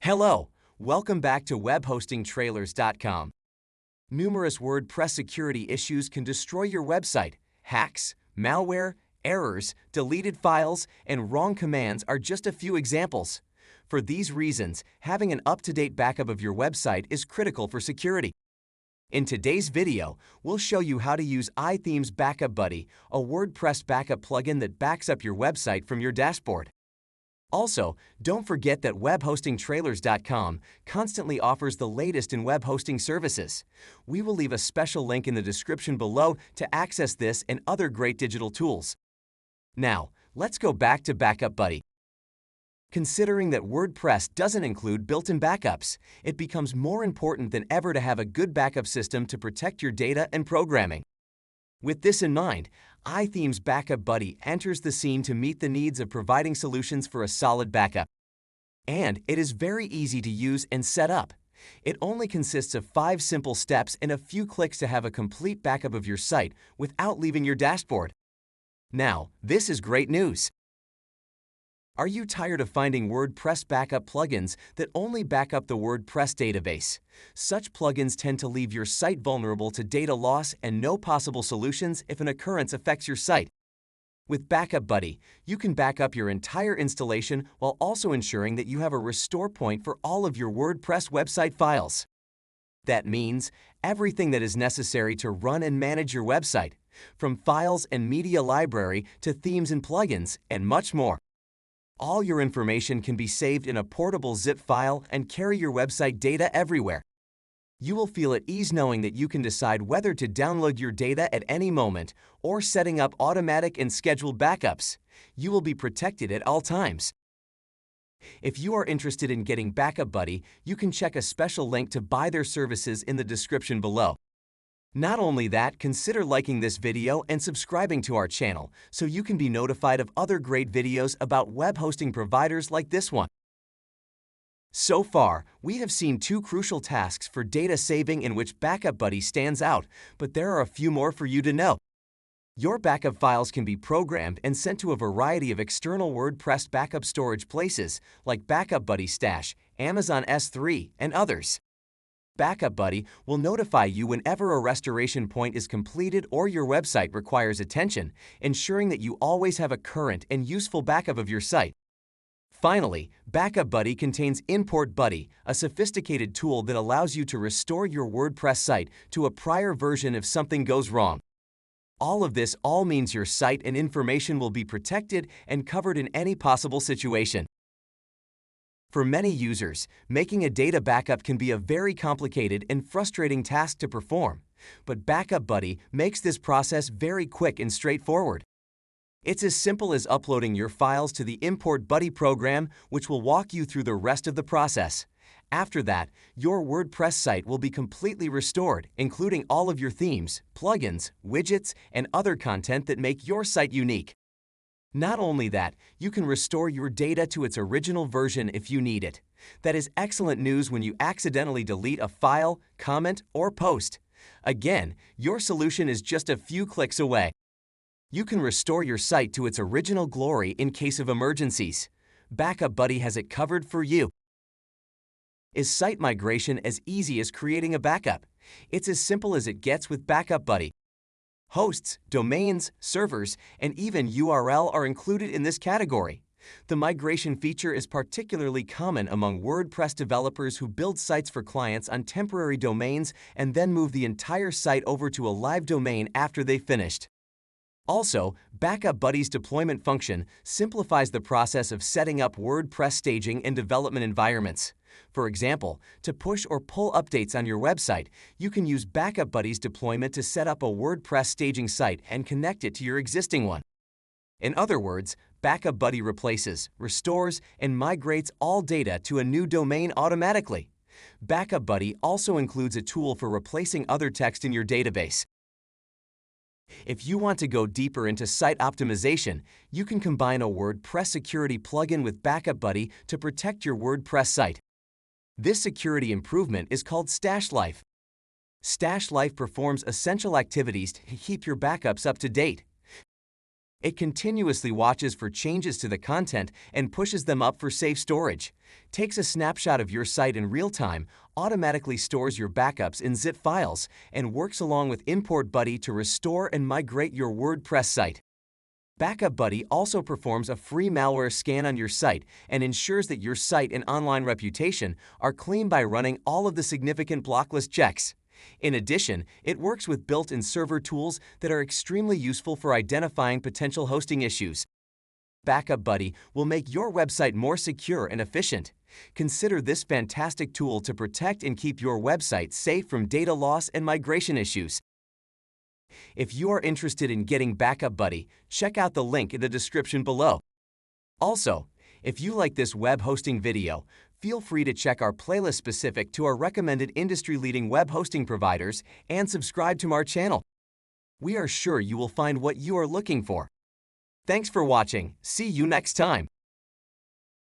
Hello, welcome back to webhostingtrailers.com. Numerous WordPress security issues can destroy your website. Hacks, malware, errors, deleted files, and wrong commands are just a few examples. For these reasons, having an up-to-date backup of your website is critical for security. In today's video, we'll show you how to use iThemes BackupBuddy, a WordPress backup plugin that backs up your website from your dashboard. Also, don't forget that webhostingtrailers.com constantly offers the latest in web hosting services. We will leave a special link in the description below to access this and other great digital tools. Now, let's go back to BackupBuddy. Considering that WordPress doesn't include built-in backups, it becomes more important than ever to have a good backup system to protect your data and programming. With this in mind, iThemes BackupBuddy enters the scene to meet the needs of providing solutions for a solid backup. And it is very easy to use and set up. It only consists of 5 simple steps and a few clicks to have a complete backup of your site without leaving your dashboard. Now, this is great news. Are you tired of finding WordPress backup plugins that only back up the WordPress database? Such plugins tend to leave your site vulnerable to data loss and no possible solutions if an occurrence affects your site. With BackupBuddy, you can back up your entire installation while also ensuring that you have a restore point for all of your WordPress website files. That means everything that is necessary to run and manage your website, from files and media library to themes and plugins, and much more. All your information can be saved in a portable zip file and carry your website data everywhere. You will feel at ease knowing that you can decide whether to download your data at any moment or setting up automatic and scheduled backups. You will be protected at all times. If you are interested in getting BackupBuddy, you can check a special link to buy their services in the description below. Not only that, consider liking this video and subscribing to our channel so you can be notified of other great videos about web hosting providers like this one. So far, we have seen 2 crucial tasks for data saving in which BackupBuddy stands out, but there are a few more for you to know. Your backup files can be programmed and sent to a variety of external WordPress backup storage places like BackupBuddy Stash, Amazon S3, and others. BackupBuddy will notify you whenever a restoration point is completed or your website requires attention, ensuring that you always have a current and useful backup of your site. Finally, BackupBuddy contains Import Buddy, a sophisticated tool that allows you to restore your WordPress site to a prior version if something goes wrong. All of this means your site and information will be protected and covered in any possible situation. For many users, making a data backup can be a very complicated and frustrating task to perform, but BackupBuddy makes this process very quick and straightforward. It's as simple as uploading your files to the Import Buddy program, which will walk you through the rest of the process. After that, your WordPress site will be completely restored, including all of your themes, plugins, widgets, and other content that make your site unique. Not only that, you can restore your data to its original version if you need it. That is excellent news when you accidentally delete a file, comment, or post. Again, your solution is just a few clicks away. You can restore your site to its original glory in case of emergencies. BackupBuddy has it covered for you. Is site migration as easy as creating a backup? It's as simple as it gets with BackupBuddy. Hosts, domains, servers, and even URL are included in this category. The migration feature is particularly common among WordPress developers who build sites for clients on temporary domains and then move the entire site over to a live domain after they've finished. Also, BackupBuddy's deployment function simplifies the process of setting up WordPress staging and development environments. For example, to push or pull updates on your website, you can use BackupBuddy's deployment to set up a WordPress staging site and connect it to your existing one. In other words, BackupBuddy replaces, restores, and migrates all data to a new domain automatically. BackupBuddy also includes a tool for replacing other text in your database. If you want to go deeper into site optimization, you can combine a WordPress security plugin with BackupBuddy to protect your WordPress site. This security improvement is called Stash Life. Stash Life performs essential activities to keep your backups up to date. It continuously watches for changes to the content and pushes them up for safe storage, takes a snapshot of your site in real time, automatically stores your backups in zip files, and works along with ImportBuddy to restore and migrate your WordPress site. BackupBuddy also performs a free malware scan on your site and ensures that your site and online reputation are clean by running all of the significant blocklist checks. In addition, it works with built-in server tools that are extremely useful for identifying potential hosting issues. BackupBuddy will make your website more secure and efficient. Consider this fantastic tool to protect and keep your website safe from data loss and migration issues. If you are interested in getting BackupBuddy, check out the link in the description below. Also, if you like this web hosting video, feel free to check our playlist specific to our recommended industry-leading web hosting providers and subscribe to our channel. We are sure you will find what you are looking for. Thanks for watching. See you next time.